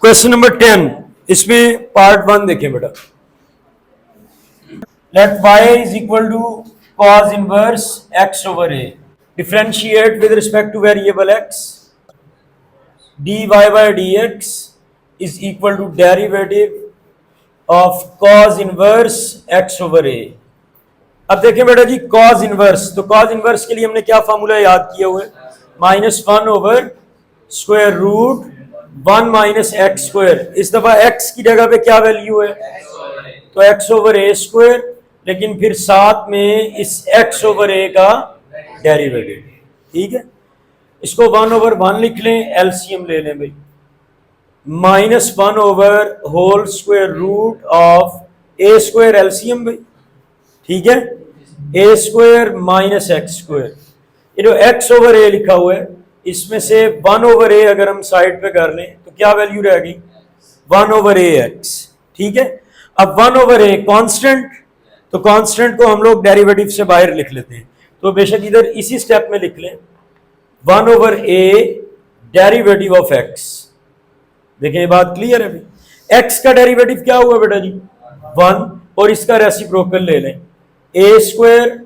Question number 10, इसमें part 1 देखें बेटा। Let y is equal to cos inverse x over a, differentiate with respect to variable x, dy by dx is equal to derivative of cos inverse x over a। अब देखें बेटा जी, cos inverse, तो cos inverse के लिए हमने क्या formula याद किया हुआ है? -1 over square root 1 minus x square. इस दफा x की जगह पे क्या वैल्यू है? तो x ओवर a स्क्वायर, लेकिन फिर साथ में इस x ओवर a का डेरिवेटिव। ठीक है, इसको 1 ओवर 1 लिख लें, एलसीएम ले लें भाई। -1 over whole square root of a square, LCM भाई। ठीक है, a square minus x square, ये जो x ओवर a लिखा हुआ है इसमें से 1 ओवर a अगर हम साइड पे कर लें तो क्या वैल्यू रह गई? 1 ओवर a x। ठीक है, अब 1 ओवर a कांस्टेंट, तो कांस्टेंट को हम लोग डेरिवेटिव से बाहर लिख लेते हैं, तो बेशक इधर इसी स्टेप में लिख लें 1 over a derivative of x। देखें ये बात क्लियर है भाई। x का डेरिवेटिव क्या हुआ बेटा जी? 1, और इसका रेसिप्रोकल ले लें, a square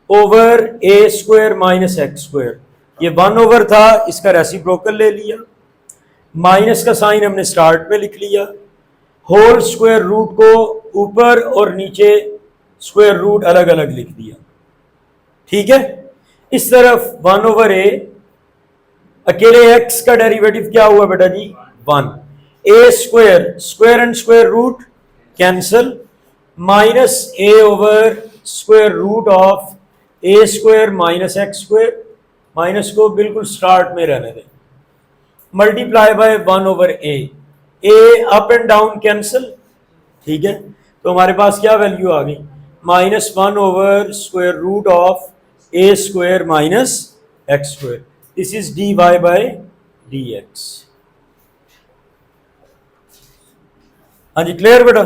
over a square minus x square. ये 1 ओवर था, इसका रेसिप्रोकल ले लिया, माइनस का साइन हमने स्टार्ट में लिख लिया, होल स्क्वायर रूट को ऊपर और नीचे स्क्वायर रूट अलग अलग लिख दिया। ठीक है, इस तरफ 1 ओवर a, अकेले x का डेरिवेटिव क्या हुआ बेटा जी? 1, a square, square and square root cancel, minus a over square root of a square minus x square, minus को बिल्कुल स्टार्ट में रहने दें, multiply by 1 over a, up and down cancel. ठीक है, तो हमारे पास क्या वैल्यू आ गई? -1 over square root of a square minus x square. This is dy by dx। हाँ जी, क्लियर बेटा?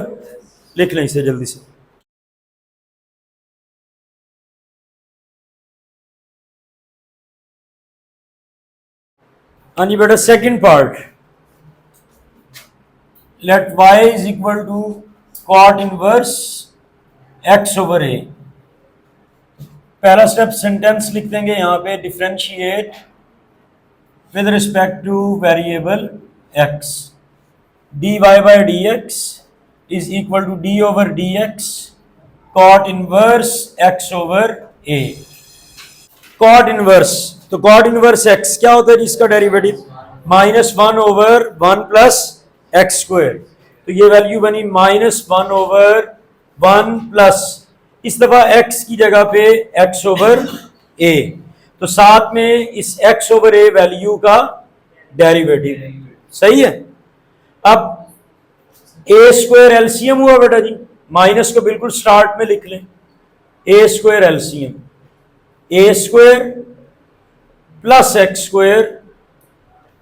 लिख लें इसे जल्दी से। हाँ जी बेटा, second part, let y is equal to cot inverse x over a। पहला स्टेप सेंटेंस लिख देंगे यहां पे, differentiate with respect to variable x, dy by dx is equal to d over dx cot inverse x over a। cot inverse, तो cot inverse x क्या होता है जिसका derivative? -1 over 1 plus x square, तो ये वैल्यू बनी -1 over 1 plus, इस दफा x की जगह पे x ओवर a, तो साथ में इस x ओवर a वैल्यू का डेरिवेटिव। सही है, अब a स्क्वायर एलसीएम हुआ बेटा जी, माइनस को बिल्कुल स्टार्ट में लिख लें, a square LCM, a square plus x square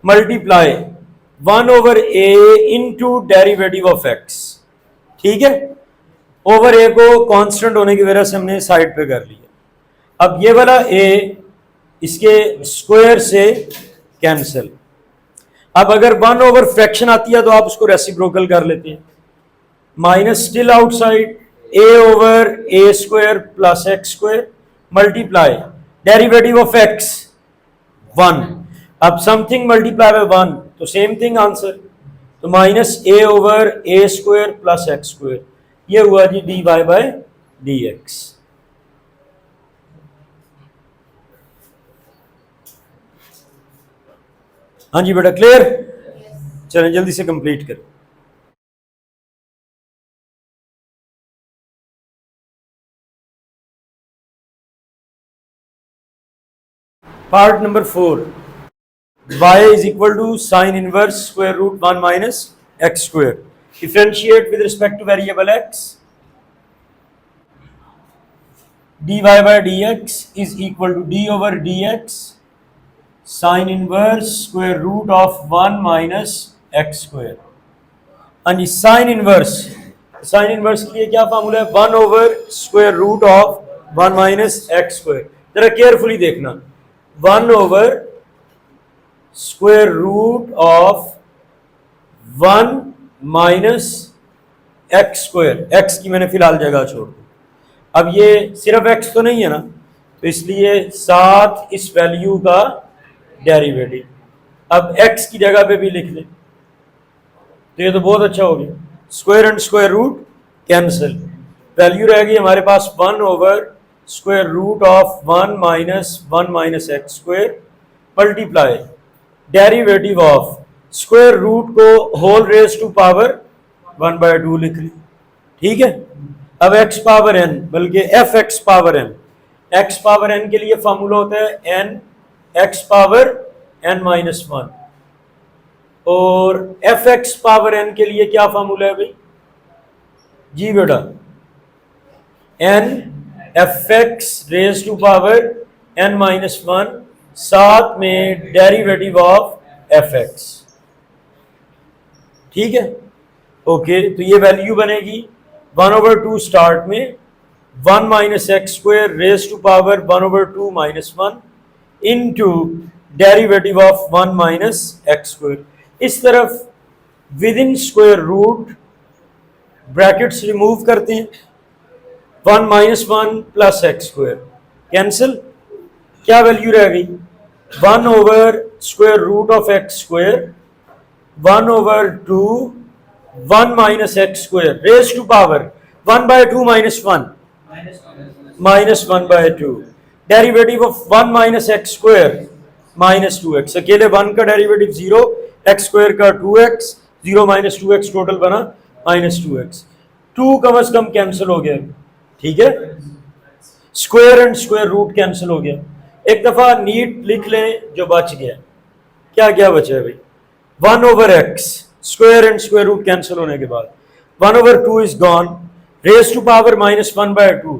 multiply 1 over a into derivative of x। ठीक है, ओवर a को कांस्टेंट होने की वजह से हमने साइड पे कर लिया। अब ये वाला a इसके स्क्वायर से कैंसिल। अब अगर 1 ओवर फ्रैक्शन आती है तो आप उसको रेसिप्रोकल कर लेते हैं, minus still outside, a over a square plus x square multiply derivative of x 1। अब समथिंग मल्टीप्लाई बाय 1, तो सेम थिंग आंसर, तो minus a over a square plus x square, ये हुआ जी dy बाय dx। हाँ जी बेटा, clear? चलें जल्दी से कंप्लीट करें। Part number 4, y is equal to sine inverse square root 1 minus x square, differentiate with respect to variable x, dy by dx is equal to d over dx sine inverse square root of 1 minus x square. हाँ जी, sine inverse, sine inverse के लिए क्या formula है? 1 over square root of 1 minus x square. जरा carefully देखना, 1 over square root of 1 minus x square, x की मैंने फिलहाल जगह छोड़ दी। अब ये सिर्फ एक्स तो नहीं है ना, तो इसलिए साथ इस वैल्यू का डेरिवेटिव। अब एक्स की जगह पे भी लिख लें, तो ये तो बहुत अच्छा हो गया। Square and square root cancel, value रह गई हमारे पास 1 over square root of 1 minus x square multiply derivative of square root को होल रेज टू पावर 1/2 लिख ली। ठीक है, अब x पावर n बल्कि f x power n, x power n के लिए फॉर्मूला होता है n x power n minus 1, और एफ एक्स पावर n के लिए क्या फॉर्मूला है भाई? जी बेटा, n f x raise to power n minus 1 साथ में डेरिवेटिव ऑफ एफ एक्स। ठीक है, ओके, तो ये वैल्यू बनेगी 1/2 स्टार्ट में 1 minus x square raise to power 1/2 minus 1 into derivative of 1 minus x square. इस तरफ within square root brackets remove करते हैं, 1 minus 1 plus x square cancel, क्या वैल्यू रह गई? 1 over square root of x square 1/2 1 minus x square raise to power 1/2 minus 1 minus 1/2 derivative of 1 minus x square minus 2x। अकेले 1 का derivative 0, x square का 2x, 0 minus 2x total बना minus 2x। 2 कम से कम cancel हो गया। ठीक है, square and square root cancel हो गया। एक दफा नीट लिख लें जो बच गया। क्या क्या बचा है भाई? 1 over x, square and square root cancel होने के बाद 1/2 is gone, raise to power minus 1/2,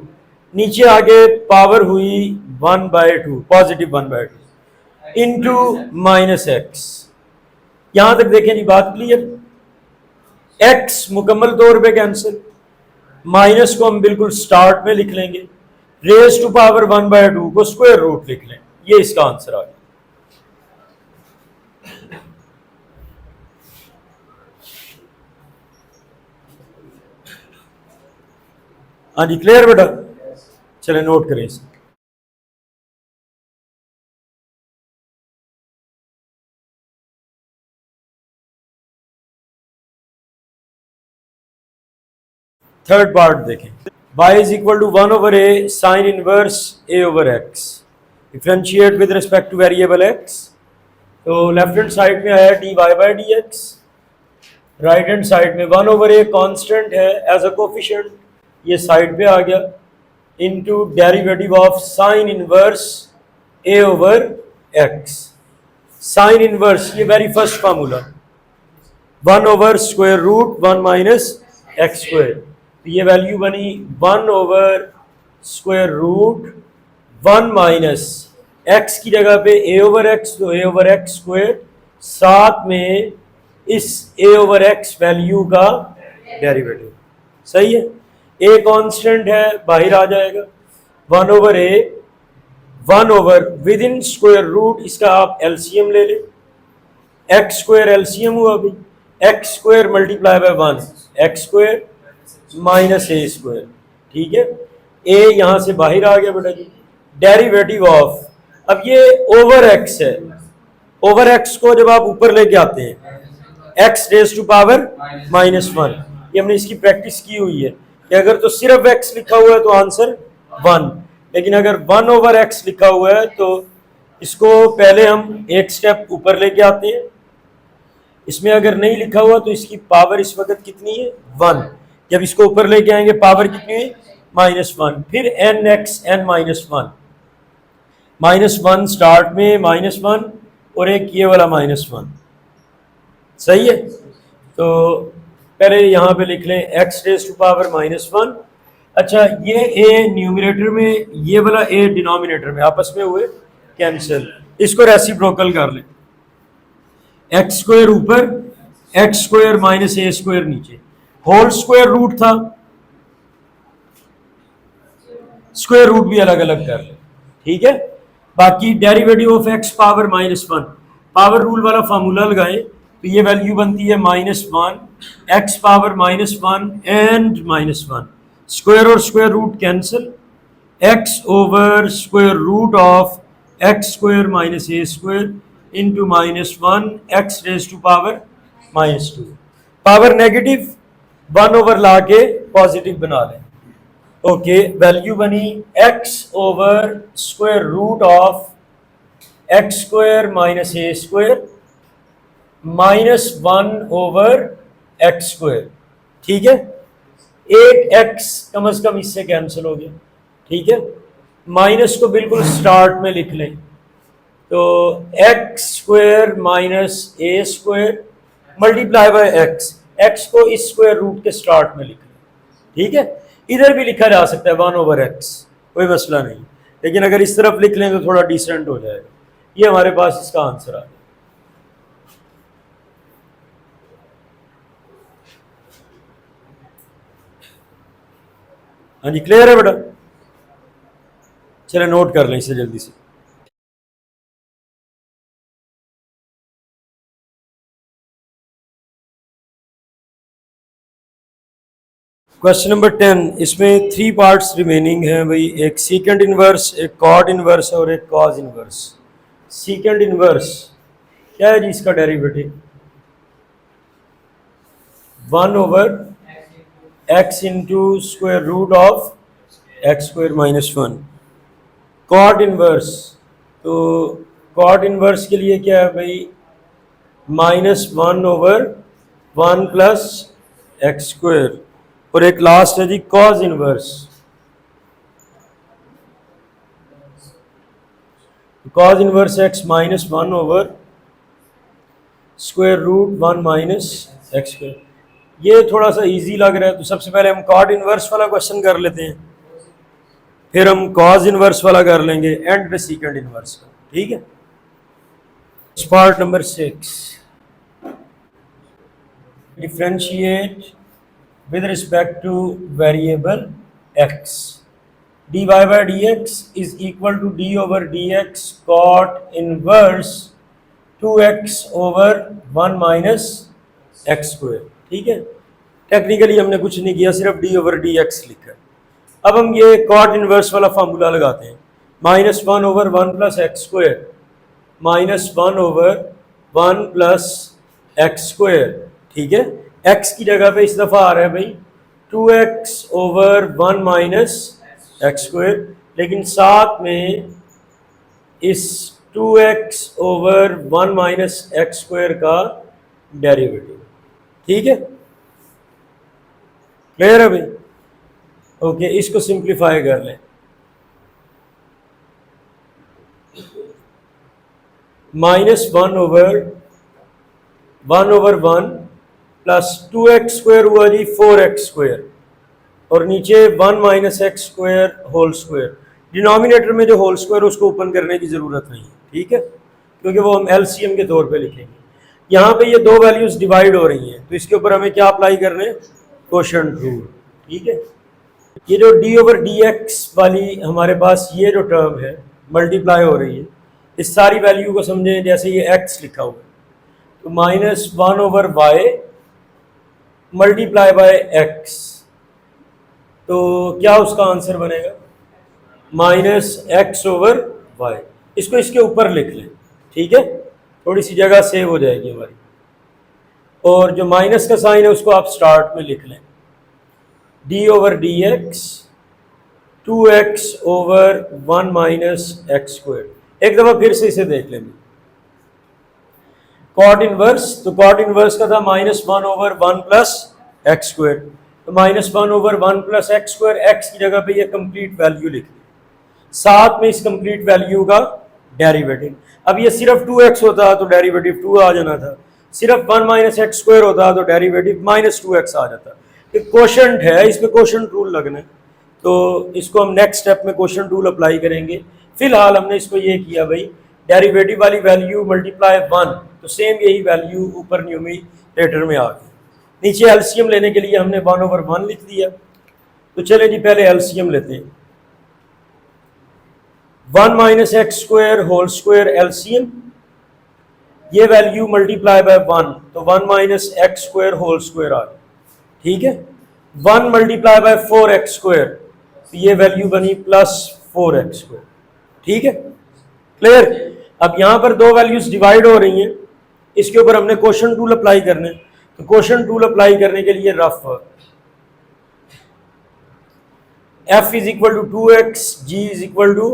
नीचे आगे पावर हुई 1/2, पॉजिटिव 1/2 इंटू माइनस एक्स। यहां तक देखें नहीं, बात क्लियर? एक्स मुकम्मल तौर पे कैंसिल, माइनस को हम बिल्कुल स्टार्ट में लिख लेंगे, रेज टू पावर 1/2 को स्क्वायर रूट लिख लें। ये इसका आंसर आ गया। हाँ जी, क्लियर बेटा? चले नोट करें इसे। थर्ड पार्ट देखें, y is equal to 1 over a sine inverse a over x, differentiate with respect to variable x। तो लेफ्ट हैंड साइड में आया dy by d x, right hand side में 1 over a constant है as a coefficient, ये साइड पे आ गया, into derivative of sine inverse a over x। Sine inverse ये very first formula, 1 over square root 1 minus x square, तो ये वैल्यू बनी 1 over square root 1 minus x की जगह पे a ओवर एक्स, तो a ओवर एक्स स्क्वायर, साथ में इस a ओवर एक्स वैल्यू का डेरिवेटिव। सही है, a कांस्टेंट है, बाहर आ जाएगा 1 over a, 1 over within square root, इसका आप एलसीएम ले लें, एक्स स्क्वायर एलसीएम हुआ अभी, x square multiply by 1 x square minus a square. ठीक है, ए यहां से बाहर आ गया बेटा जी, डेरिवेटिव ऑफ, अब ये ओवर एक्स है, ओवर एक्स को जब आप ऊपर लेके आते हैं एक्स रेज टू पावर -1, ये हमने इसकी प्रैक्टिस की हुई है कि अगर तो सिर्फ एक्स लिखा हुआ है तो आंसर 1, लेकिन अगर 1 ओवर एक्स लिखा हुआ है तो इसको पहले हम एक स्टेप ऊपर लेके आते हैं। इसमें अगर नहीं लिखा हुआ तो इसकी पावर इस वक्त कितनी है? 1। जब इसको ऊपर लेके आएंगे पावर कितनी है? -1। फिर एन एक्स एन -1, -1 स्टार्ट में -1 और एक ये वाला -1। सही है, तो पहले यहाँ पे लिख लें एक्स रेज टू पावर -1। अच्छा, ये ए न्यूमरेटर में, ये वाला ए डिनोमिनेटर में, आपस में हुए कैंसिल, इसको रेसिप्रोकल कर लें, एक्स स्क्वायर ऊपर, x square minus a square नीचे, होल स्क्वायर रूट था, स्क्वायर रूट भी अलग अलग कर ले। ठीक है, बाकी derivative of x power -1, power rule वाला फार्मूला लगाएं तो ये वैल्यू बनती है -1, एक्स पावर -1 एंड -1, स्क्वायर और square root cancel, x over square root of x square minus a square into -1 x raise to power -2। Power negative 1 over ला के positive बना लें। ओके, वैल्यू बनी x over square root of x square minus a square -1 over x square. ठीक है, एक x कम से कम इससे कैंसिल हो गया। ठीक है, माइनस को बिल्कुल स्टार्ट में लिख लें, तो x square minus a square multiply by x, x को इस स्क्वायर रूट के स्टार्ट में लिख लें। ठीक है, इधर भी लिखा जा सकता है 1 ओवर एक्स, कोई मसला नहीं, लेकिन अगर इस तरफ लिख लें तो थोड़ा डिसेंट हो जाएगा। ये हमारे पास इसका आंसर आ गया। हाँ जी, क्लियर है बेटा? चले नोट कर लें इसे जल्दी से। क्वेश्चन नंबर 10, इसमें 3 पार्ट्स रिमेनिंग हैं भाई, एक सीकेंड इनवर्स, एक कॉट इनवर्स और एक कॉज इनवर्स। सीकेंड इनवर्स क्या है जी? इसका derivative 1 over x into square root of x square -1। Cot inverse, तो कॉट इनवर्स के लिए क्या है भाई? -1 ओवर 1 प्लस एक्स स्क्वायर, और एक लास्ट है जी cos inverse. Cos inverse x -1 over square root 1 minus x square. ये थोड़ा सा इजी लग रहा है, तो सबसे पहले हम कॉट इनवर्स वाला क्वेश्चन कर लेते हैं, फिर हम कॉज इनवर्स वाला कर लेंगे, एंड पे सीकेंड इनवर्स का। ठीक है, part number 6, differentiate with respect to variable x, dy by dx is equal to d over dx cot inverse 2x over 1 minus x square। ठीक है, टेक्निकली हमने कुछ नहीं किया, सिर्फ d over dx लिखा है। अब हम ये cot इनवर्स वाला फार्मूला लगाते हैं, -1 over 1 plus x square -1 over 1 plus x square. ठीक है, x की जगह पे इस दफ़ा आ रहा है भाई 2x over 1 minus x square, लेकिन साथ में इस 2x over 1 minus x square का डेरिवेटिव। ठीक है, क्लियर है भाई? ओके, इसको सिंप्लीफाई कर लें, -1 ओवर 1 प्लस 2x स्क्वायर हुआ जी 4x स्क्वायर, और नीचे 1 minus x square whole square. Denominator में जो होल स्क्वायर उसको ओपन करने की ज़रूरत नहीं है। ठीक है, क्योंकि वो हम एलसीएम के तौर पे लिखेंगे। यहाँ पे ये दो वैल्यूज़ डिवाइड हो रही हैं, तो इसके ऊपर हमें क्या अप्लाई करने? Quotient rule. ठीक है, ये जो डी ओवर डी एक्स वाली हमारे पास ये जो टर्म है मल्टीप्लाई हो रही है, इस सारी वैल्यू को समझें जैसे ये एक्स लिखा हुआ है, तो -1 over y multiply by x, तो क्या उसका आंसर बनेगा? -x over y. इसको इसके ऊपर लिख लें। ठीक है, थोड़ी सी जगह सेव हो जाएगी हमारी, और जो माइनस का साइन है उसको आप स्टार्ट में लिख लें, d over d x 2x over 1 minus x square. एक दफ़ा फिर से इसे देख लेंगे, कॉट इनवर्स, तो कॉट इनवर्स का था -1 ओवर 1 प्लस एक्स स्क्वायर, तो -1 over 1 plus x square, x की जगह पे ये कंप्लीट वैल्यू लिख ली, साथ में इस कंप्लीट वैल्यू का डेरिवेटिव। अब ये सिर्फ 2x होता तो डेरिवेटिव 2 आ जाना था, सिर्फ 1 माइनस एक्स स्क्वायर होता तो डेरिवेटिव -2x आ जाता। ये क्वोशंट है, इस पे क्वोशंट रूल लगना है, तो इसको हम नेक्स्ट स्टेप में क्वोशंट रूल अप्लाई करेंगे। फिलहाल हमने इसको ये किया भाई, डेरिवेटिव वाली वैल्यू मल्टीप्लाई 1, तो सेम यही वैल्यू ऊपर न्यूमरेटर में आ गई। नीचे एलसीएम लेने के लिए हमने 1 ओवर 1 लिख दिया, तो चले जी पहले एलसीएम लेते हैं। 1 minus x square whole square LCM, ये वैल्यू मल्टीप्लाई बाय 1, तो 1 minus x square whole square आ गया, ठीक है। 1 मल्टीप्लाई बाय 4x², तो ये वैल्यू बनी प्लस 4x², ठीक है, क्लियर। अब यहां पर दो वैल्यूज डिवाइड हो रही हैं, इसके ऊपर हमने क्वोशंट रूल अप्लाई करने, तो क्वोशंट रूल अप्लाई करने के लिए rough f is equal to 2x, g is equal to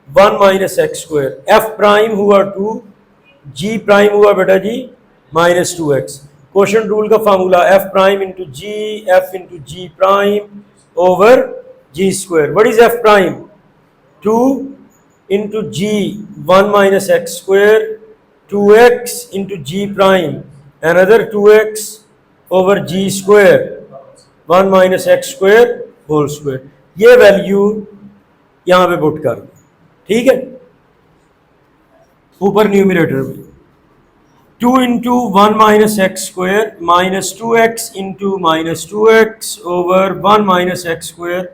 1 minus x², f prime हुआ 2, g प्राइम हुआ बेटा जी माइनस 2x। क्वोशंट रूल का formula f prime into g, f into g prime over g square. What is f prime? 2 into g 1 minus x², 2x into g prime another 2x over g square 1 minus x² whole square. ये value यहां पे put कर दो, ठीक है, ऊपर numerator में 2 इंटू 1 minus x² minus 2x into minus 2x over 1 minus x²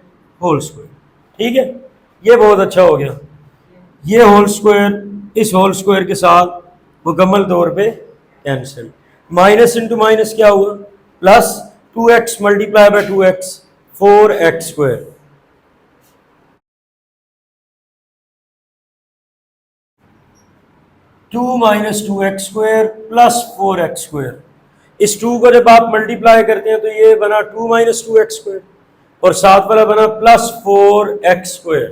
whole square, ठीक है। ये बहुत अच्छा हो गया, ये होल स्क्वायर इस होल स्क्वायर के साथ मुकम्मल तौर पे कैंसिल। माइनस इंटू माइनस क्या हुआ? Plus 2x multiply by 2x 4x², 2 minus 2x² plus 4x²। इस 2 को जब आप मल्टीप्लाई करते हैं तो ये बना 2 माइनस 2x² और साथ वाला बना प्लस 4x²।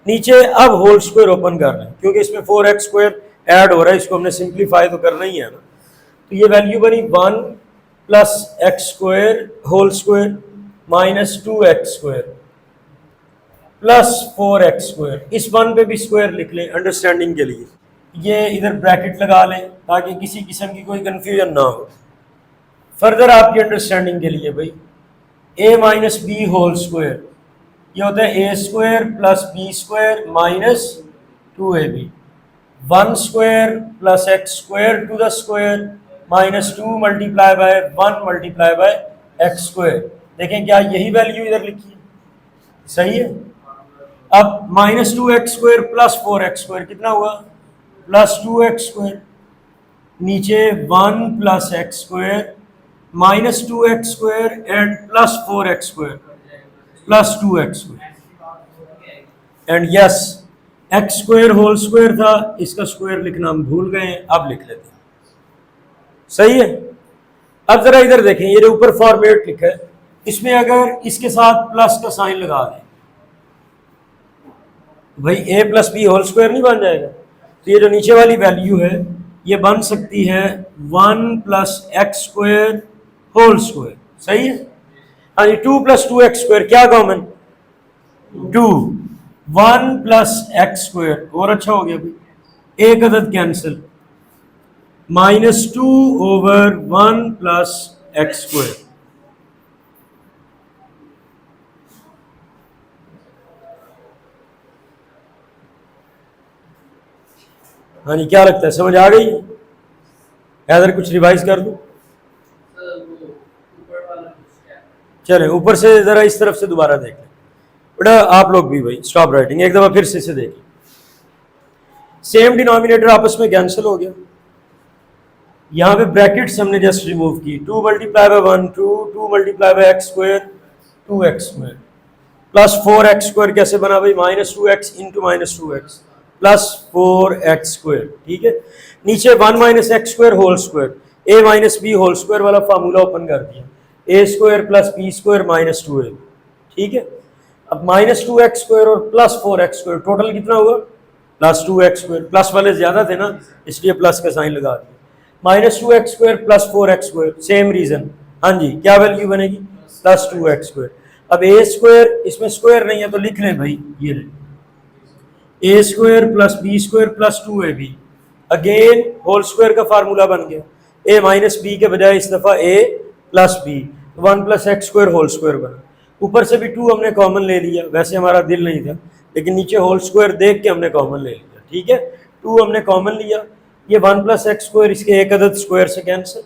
नीचे अब होल स्क्वायर ओपन कर रहे हैं क्योंकि इसमें 4x² ऐड हो रहा है, इसको हमने सिंप्लीफाई तो करना ही है ना। तो ये वैल्यू बनी 1 plus x² whole square minus 2x² plus 4x²। इस 1 पे भी स्क्वायर लिख लें अंडरस्टैंडिंग के लिए, ये इधर ब्रैकेट लगा लें ताकि किसी किस्म की कोई कंफ्यूजन ना हो। फर्दर आपकी अंडरस्टैंडिंग के लिए भाई a minus b whole square, ये होता है a² plus b² minus 2ab, 1 square plus x² to the square minus 2 multiply by 1 multiply by x²। देखें क्या यही वैल्यू इधर लिखी है, सही है। अब माइनस 2x² प्लस 4x² कितना हुआ? प्लस 2x², नीचे 1 plus x² minus 2x² and plus 4x² plus 2x² and yes x² whole square था, इसका स्क्वायर लिखना हम भूल गए, अब लिख लेते हैं, सही है। अब जरा इधर देखें, ये जो ऊपर फॉर्मेट लिखा है इसमें अगर इसके साथ प्लस का साइन लगा दें भाई a plus b whole square नहीं बन जाएगा? तो ये जो नीचे वाली वैल्यू है ये बन सकती है 1 प्लस x² होल स्क्वायर, सही है। हाँ जी, 2 प्लस 2x² क्या कॉमन? 2, 1 प्लस x², और अच्छा हो गया भाई, एक अदद cancel, minus 2 over 1 plus x²। हाँ जी, क्या लगता है, समझ आ गई? इधर कुछ रिवाइज कर दूं? चले ऊपर से जरा इस तरफ से दोबारा देख लें बेटा, आप लोग भी भाई स्टॉप राइटिंग, एक दफा फिर से इसे देख लें। सेम डिनोमिनेटर आपस में कैंसिल हो गया, यहाँ पे ब्रैकेट्स हमने जस्ट रिमूव की, 2 multiply by 1 2, 2 multiply by x² 2x² plus 4x² कैसे बना भाई? Minus 2x into minus 2x plus 4x², ठीक है। नीचे 1 minus x² whole square, a minus b whole square वाला फार्मूला ओपन कर दिया, a² plus b² minus 2a, ठीक है। अब माइनस 2x² और प्लस 4x² टोटल कितना हुआ? प्लस 2x², प्लस वाले ज्यादा थे ना इसलिए प्लस का साइन लगा दिया, minus 2x² plus 4x², same reason. हाँ जी, क्या वैल्यू बनेगी? Plus 2x²। अब a² इसमें स्क्वायर नहीं है तो लिख लें भाई, ये a² plus b² plus 2ab, again whole square का फार्मूला बन गया, a माइनस बी के बजाय इस दफा a plus b, 1 plus x² whole square बना। ऊपर से भी 2 हमने कॉमन ले लिया, वैसे हमारा दिल नहीं था लेकिन नीचे होल स्क्वायर देख के हमने कॉमन ले लिया, ठीक है। 2 हमने कॉमन लिया, ये 1 प्लस x² इसके एक अदद स्क्वायर से कैंसिल,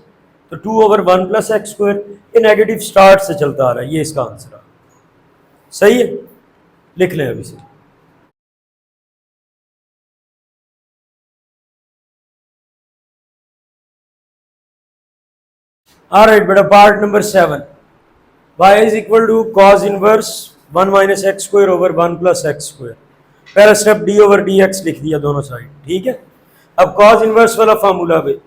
तो 2 ओवर 1 प्लस x², ये नेगेटिव स्टार्ट से चलता आ रहा है, ये इसका आंसर है, सही है। लिख लें अभी से। ऑलराइट बेटा, part number 7, y is equal to cos inverse 1 minus x square over 1 plus x square. पहला step d over d x लिख दिया दोनों साइड, ठीक है। अब cos इनवर्स वाला फार्मूला भाई,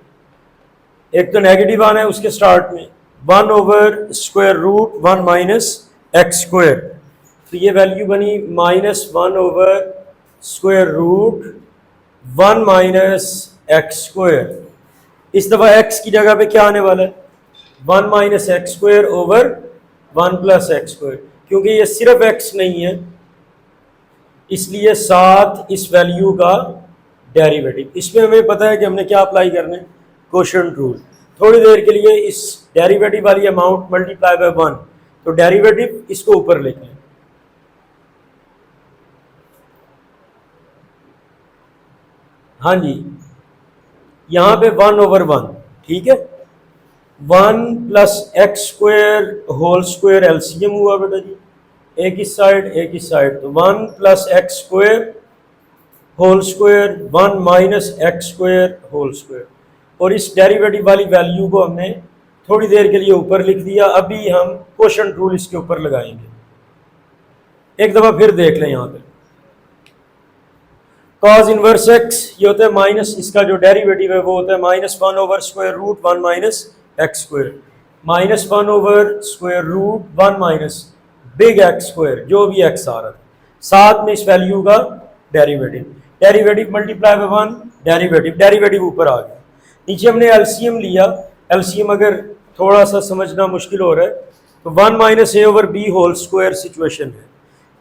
एक तो नेगेटिव आना है उसके स्टार्ट में, 1 over square root 1 minus x square, तो ये वैल्यू बनी -1 over square root 1 minus x square. इस दफा x की जगह पे क्या आने वाला है, 1 minus x square over 1 plus x square, क्योंकि ये सिर्फ x नहीं है इसलिए साथ इस वैल्यू का डेरिवेटिव। इसमें हमें पता है कि हमने क्या अप्लाई करना है, कोशेंट रूल। थोड़ी देर के लिए इस डेरिवेटिव वाली अमाउंट मल्टीप्लाई बाय 1, तो डेरिवेटिव इसको ऊपर लेते हैं। हाँ जी, यहां पे 1 ओवर 1, ठीक है। 1 plus x square whole square LCM हुआ बेटा जी, एक इस साइड एक इस साइड, तो 1 plus x square whole square 1 minus x square whole square, और इस डेरिवेटिव वाली वैल्यू को हमने थोड़ी देर के लिए ऊपर लिख दिया। अभी हम कोशेंट रूल इसके ऊपर लगाएंगे। एक दफा फिर देख लें, यहाँ पे cos इनवर्स x ये होता है माइनस, इसका जो डेरिवेटिव है वो होता है -1 over square root 1 minus x square, -1 over square root 1 minus big x square, जो भी x आ रहा है, साथ में इस वैल्यू का derivative. Derivative multiply by 1, derivative ऊपर आ गया। नीचे हमने एलसीएम लिया, एलसीएम अगर थोड़ा सा समझना मुश्किल हो रहा है तो 1 minus a over b whole square situation है,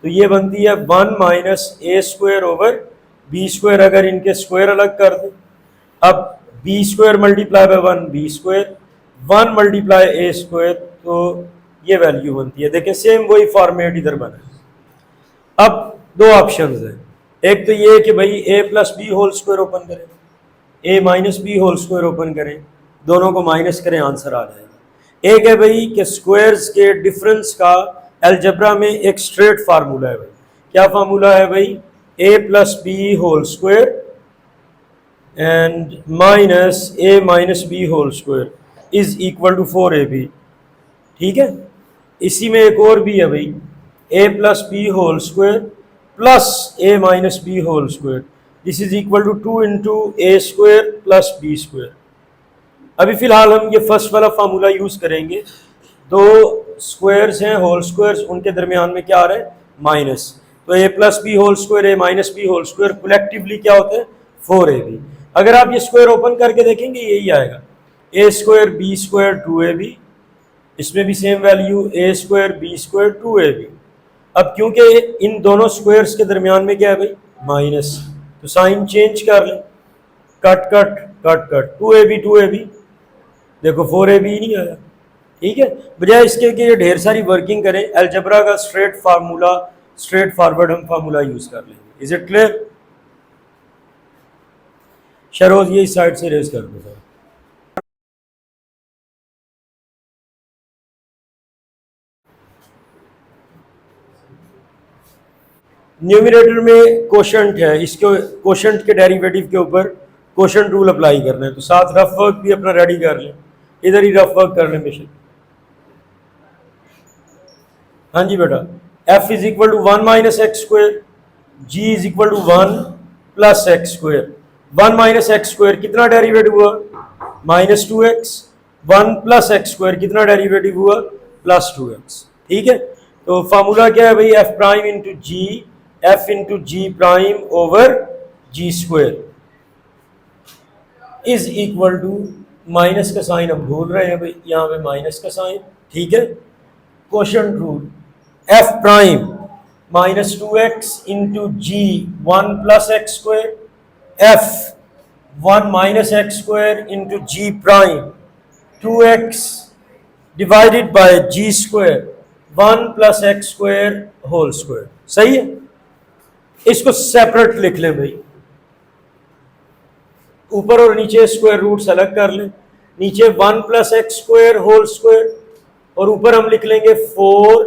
तो ये बनती है 1 minus a square over b square. अगर इनके स्क्वायर अलग कर दे, अब b square multiply by 1 b square, 1 multiply a square, तो ये वैल्यू बनती है। देखिए सेम वही फॉर्मेट इधर बना है। अब दो ऑप्शंस हैं, एक तो ये कि भाई a plus b whole square open करें, a minus b whole square open करें, दोनों को माइनस करें, आंसर आ जाएगा। एक है भाई कि स्क्वायर्स के डिफरेंस का अलजेब्रा में एक स्ट्रेट फार्मूला है भाई। क्या फार्मूला है भाई, a plus b whole square and minus a minus b whole square is equal to 4ab, ठीक है। इसी में एक और भी है भाई, a plus b whole square plus a minus b whole square, this is equal to 2 into a square plus b square. अभी फिलहाल हम ये फर्स्ट वाला फार्मूला यूज करेंगे। दो स्क्वायर्स हैं होल स्क्वायर्स, उनके दरमियान में क्या आ रहा है, माइनस, तो a plus b whole square a minus b whole square collectively क्या होते हैं 4ab। अगर आप ये स्क्वायर ओपन करके देखेंगे यही आएगा, ए स्क्वायर बी स्क्वायर 2ab, इसमें भी सेम वैल्यू ए स्क्वायर बी स्क्वायर 2ab। अब क्योंकि इन दोनों स्क्वायर्स के दरमियान में क्या है भाई, माइनस, तो साइन चेंज कर लें, cut cut cut cut, 2ab देखो 4ab नहीं आया, ठीक है। बजाय इसके कि ये ढेर सारी वर्किंग करें, अलजेब्रा का स्ट्रेट फार्मूला, स्ट्रेट फॉरवर्ड हम फार्मूला यूज कर लेंगे। Is it clear? शरोज ये इस साइड से रेज कर दो सर। न्यूमरेटर में कोशेंट है, इसके कोशेंट के डेरिवेटिव के ऊपर कोशेंट रूल अप्लाई करना है, तो साथ रफ वर्क भी अपना रेडी कर लें, इधर ही रफ वर्क कर लें बेशक। हाँ जी बेटा, f is equal to 1 minus x square, g is equal to 1 plus x square. 1 minus x square कितना डेरिवेटिव हुआ, -2x, 1 प्लस एक्स स्क्वायर कितना डेरिवेटिव हुआ, +2x, ठीक है। तो फार्मूला क्या है भाई, f prime into g, f into g prime over g square is equal to, minus का साइन हम भूल रहे हैं भाई, यहाँ पे माइनस का साइन, ठीक है। Quotient rule, f prime -2x into g 1 plus x square, f 1 minus x square into g prime 2x divided by g square 1 plus x square whole square, सही है। इसको सेपरेट लिख लें भाई, ऊपर और नीचे स्क्वायर रूट्स अलग कर लें, नीचे 1 plus x square whole square, और ऊपर हम लिख लेंगे 4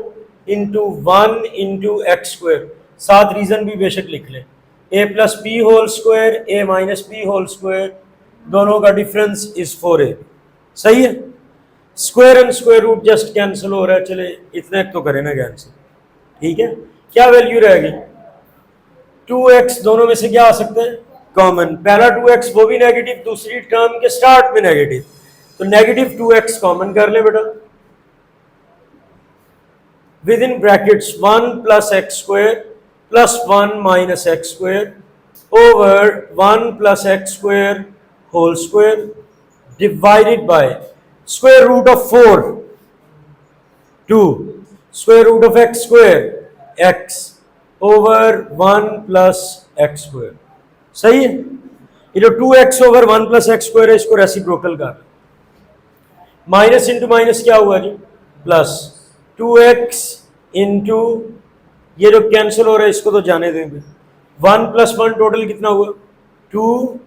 इंटू 1 इंटू एक्स स्क्वायर, साथ रीजन भी बेशक लिख लें, a plus b whole square a minus b whole square, दोनों का डिफरेंस इज 4a, सही है। Square and square root just cancel हो रहा है, चले इतना तो करें ना कैंसिल, ठीक है। क्या वैल्यू रहेगी? 2x, दोनों में से क्या आ सकते हैं? कॉमन। पहला 2x वो भी नेगेटिव, दूसरी टर्म के स्टार्ट में नेगेटिव, तो नेगेटिव 2x कॉमन कर ले बेटा। Within brackets 1 plus x square plus 1 minus x square over 1 plus x square whole square divided by square root of 4 2 square root of x square x over 1 plus x square. सही है। ये जो 2x over 1 plus x square है, इसको reciprocal कर, minus into minus क्या हुआ जी? Plus 2x into, ये जो कैंसिल हो रहा है इसको तो जाने देंगे, 1 प्लस 1 टोटल कितना हुआ? 2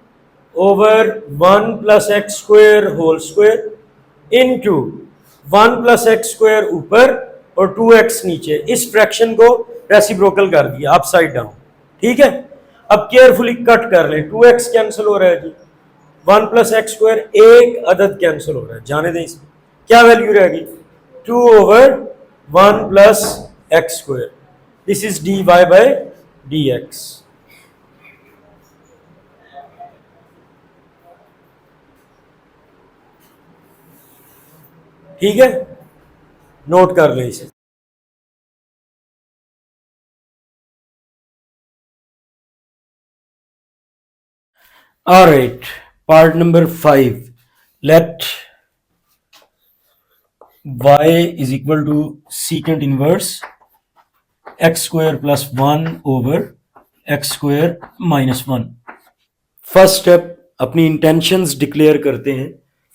over 1 plus x square whole square into 1 plus x square ऊपर और 2x नीचे। इस फ्रैक्शन को रेसिप्रोकल कर दिया अप साइड डाउन, ठीक है। अब केयरफुली कट कर लें, 2x कैंसिल हो रहा है जी, 1 प्लस एक्स स्क्वायर एक अदद कैंसिल हो रहा है, जाने दें इसमें। क्या वैल्यू रहेगी? 2 over 1 plus x square, this is dy by dx। ठीक है, नोट कर ले इसे। All right, part number 5. Let y is equal to secant inverse x square plus 1 over x square minus 1. First step, अपनी intentions declare करते हैं।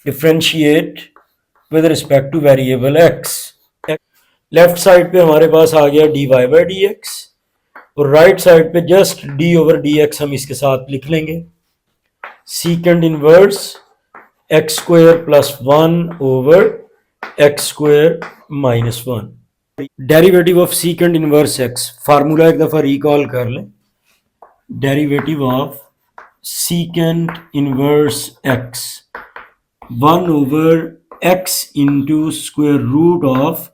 Differentiate with respect to variable x। Left side पे हमारे पास आ गया dy by d x, और right side पे just d over d x हम इसके साथ लिख लेंगे। सीकेंड inverse x square plus 1 over x square minus 1। Derivative of सीकेंड inverse x, formula एक दफा रिकॉल कर लें। Derivative of सीकेंड inverse x 1 over x into square root of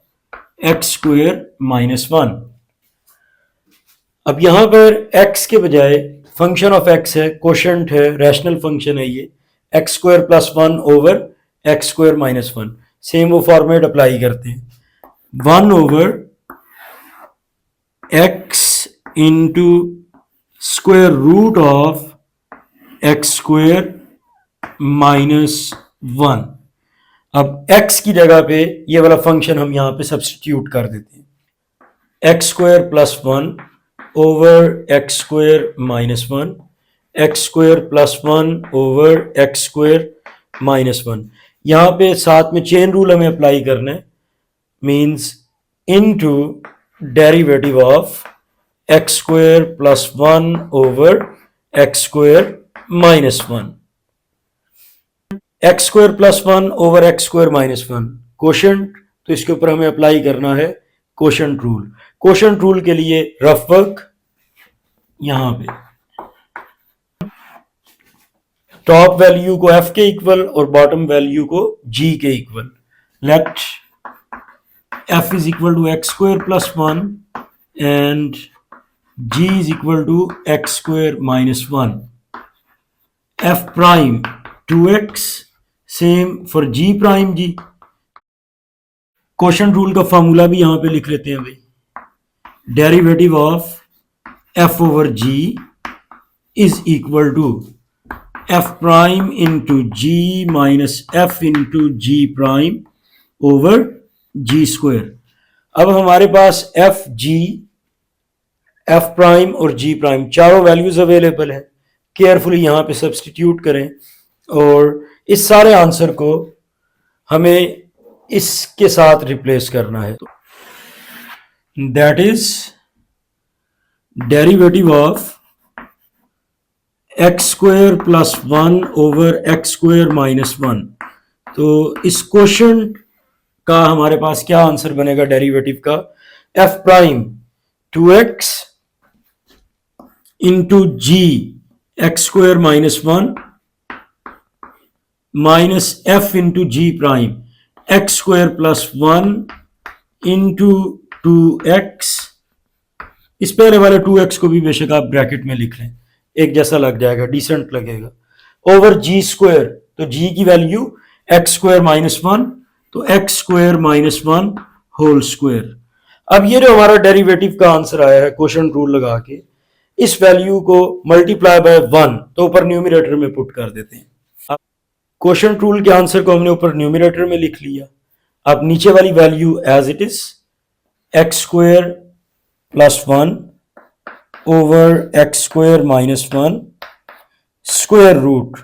x square minus 1। अब यहां पर x के बजाय फंक्शन ऑफ x है, कोशेंट है, रैशनल फंक्शन है ये, x square plus 1 over x square minus 1। Same वो फॉर्मेट अप्लाई करते हैं, 1 over x into square root of x square minus 1। अब x की जगह पे ये वाला फंक्शन हम यहां पे सब्स्टिट्यूट कर देते हैं, x square plus 1 over x square minus 1, x square plus 1 over x square minus 1। यहाँ पे साथ में चेन रूल हमें अप्लाई करना है, means into derivative of x square plus 1 over x square minus 1। X square plus 1 over x square minus 1 quotient, तो इसके ऊपर हमें अप्लाई करना है कोशेंट रूल। कोशेंट रूल के लिए रफ वर्क, यहां पे टॉप वैल्यू को f के इक्वल और बॉटम वैल्यू को g के equal. Let f is equal to x square plus 1 and g is equal to x square minus 1। f prime 2x, same for g prime g। Quotient rule का formula भी यहां पे लिख लेते हैं भाई, derivative of f over g is equal to f prime into g minus f into g prime over g square. अब हमारे पास f प्राइम और g प्राइम चारों वैल्यूज अवेलेबल है, केयरफुली यहां पे सब्स्टिट्यूट करें और इस सारे आंसर को हमें इसके साथ रिप्लेस करना है। That is derivative of x square plus 1 over x square minus 1। तो इस क्वेश्चन का हमारे पास क्या आंसर बनेगा डेरिवेटिव का? f prime 2x into g x square minus 1 minus f into g prime x square plus 1 into 2x, इस पहले वाले 2x को भी बेशक आप ब्रैकेट में लिख लें, एक जैसा लग जाएगा, डिसेंट लगेगा, ओवर जी स्क्वायर, तो जी की वैल्यू एक्स स्क्वायर माइनस 1, तो x square minus 1 whole square. अब ये जो हमारा डेरिवेटिव का आंसर आया है क्वोशंट रूल लगा के, इस वैल्यू को मल्टीप्लाई बाय 1 तो ऊपर न्यूमरेटर में पुट कर देते हैं। अब क्वोशंट रूल के आंसर को हमने ऊपर न्यूमरेटर में लिख लिया। अब नीचे वाली value as it is x square plus 1 over x square minus 1 square root.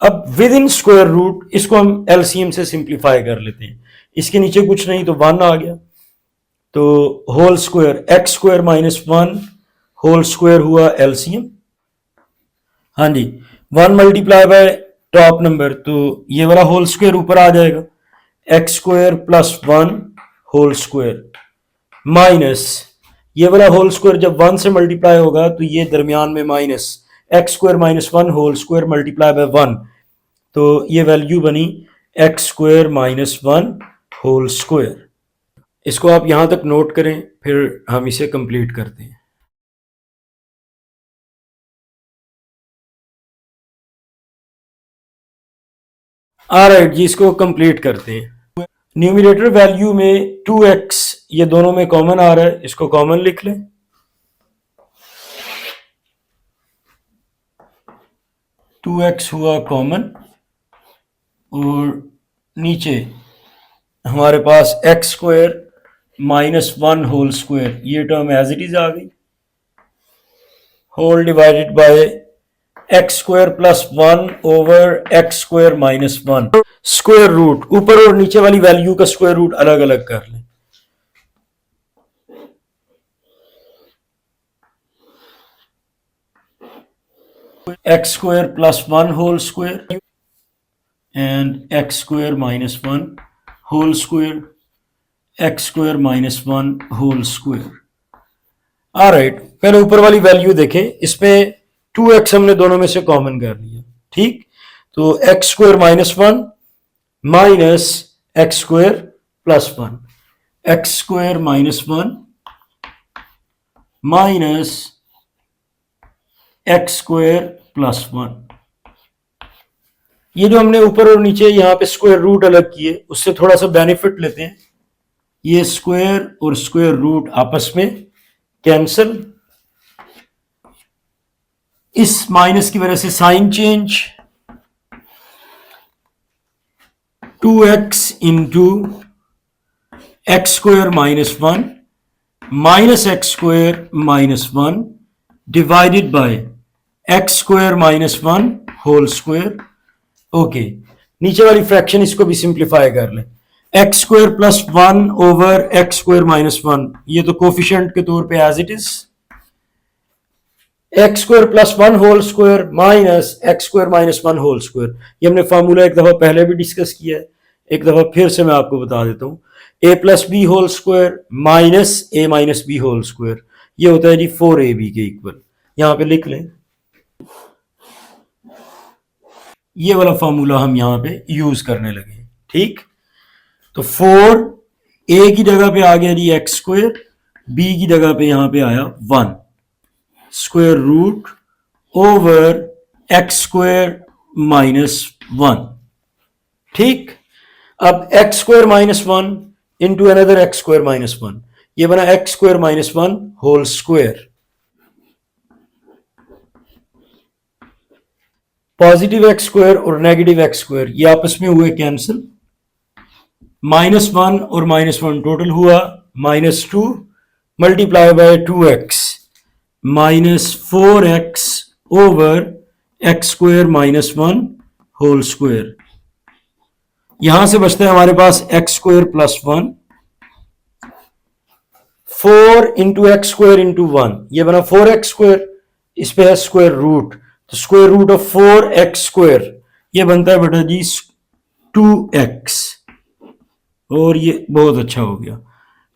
अब विद इन स्क्वायर रूट इसको हम एलसीएम से सिंप्लीफाई कर लेते हैं, इसके नीचे कुछ नहीं तो 1 आ गया, तो whole square x square minus 1 whole square हुआ एलसीएम। हाँ जी, 1 मल्टीप्लाई बाय टॉप नंबर, तो ये वाला होल स्क्वायर ऊपर आ जाएगा, x square plus 1 whole square minus ये वाला होल स्क्वायर जब 1 से मल्टीप्लाई होगा तो ये दरमियान में minus x square minus 1 whole square multiply by 1, तो ये वैल्यू बनी x square minus 1 whole square. इसको आप यहां तक नोट करें, फिर हम इसे कंप्लीट करते हैं। ऑलराइट जी, इसको कंप्लीट करते हैं। न्यूमरेटर वैल्यू में 2x ये दोनों में कॉमन आ रहा है, इसको कॉमन लिख लें। 2x हुआ कॉमन और नीचे हमारे पास x square minus 1 whole square, ये टर्म एज इट इज आ गई, whole divided by x square plus 1 over x square minus 1 square root, ऊपर और नीचे वाली वैल्यू का स्क्वायर रूट अलग अलग कर लें। X square plus 1 whole square and x square minus 1 whole square, x square minus 1 whole square. Alright, पहले ऊपर वाली वैल्यू देखें, इसमें 2x हमने दोनों में से कॉमन कर लिया, ठीक, तो x square minus 1 minus x square plus 1, x square minus 1 minus x square plus 1। ये जो हमने ऊपर और नीचे यहां पे स्क्वायर रूट अलग किए, उससे थोड़ा सा बेनिफिट लेते हैं, ये स्क्वायर और स्क्वायर रूट आपस में कैंसल, इस माइनस की वजह से sign change, 2x into x square minus 1 minus x square minus 1 divided by x square minus 1 whole square. Okay, नीचे वाली फ्रैक्शन इसको भी सिंप्लीफाई कर लें, x square plus 1 over x square minus 1, ये तो कोफिशिएंट के तौर पे as it is, x square plus 1 whole square minus x square minus 1 whole square. ये हमने फार्मूला एक दफा पहले भी डिस्कस किया है, एक दफा फिर से मैं आपको बता देता हूं, a plus b whole square minus a minus b whole square, ये होता है जी 4ab के इक्वल। यहां पे लिख लें, ये वाला फार्मूला हम यहां पे यूज करने लगे, ठीक, तो 4 ए की जगह पे आ गया जी एक्स स्क्वायर, बी की जगह पे यहां पे आया 1 square root over x square minus 1, ठीक। अब x square minus 1 into another x square minus 1, ये बना x square minus 1 whole square. Positive x square और नेगेटिव एक्स स्क्वायर ये आपस में हुए कैंसिल, माइनस 1 और माइनस 1 टोटल हुआ minus 2 multiply by 2x minus 4x over x square minus 1 whole square. यहां से बचता है हमारे पास x square plus 1, 4 into x square into 1, ये बना 4x स्क्वायर, इस पे है स्क्वायर रूट, तो square root of 4x square ये बनता है बेटा जी 2x, और ये बहुत अच्छा हो गया,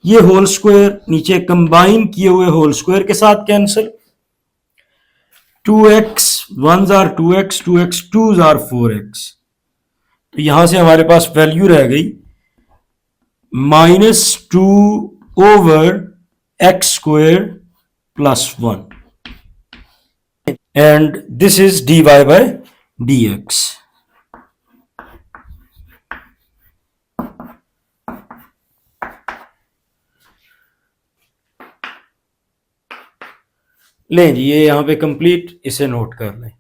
ये होल स्क्वायर नीचे कंबाइन किए हुए होल स्क्वायर के साथ cancel, 2x 1s are 2x 2x 2s are 4x, तो यहां से हमारे पास वैल्यू रह गई -2 over x square plus 1, and this is dy by dx. लें जी, ये यहाँ पे कंप्लीट, इसे नोट कर लें।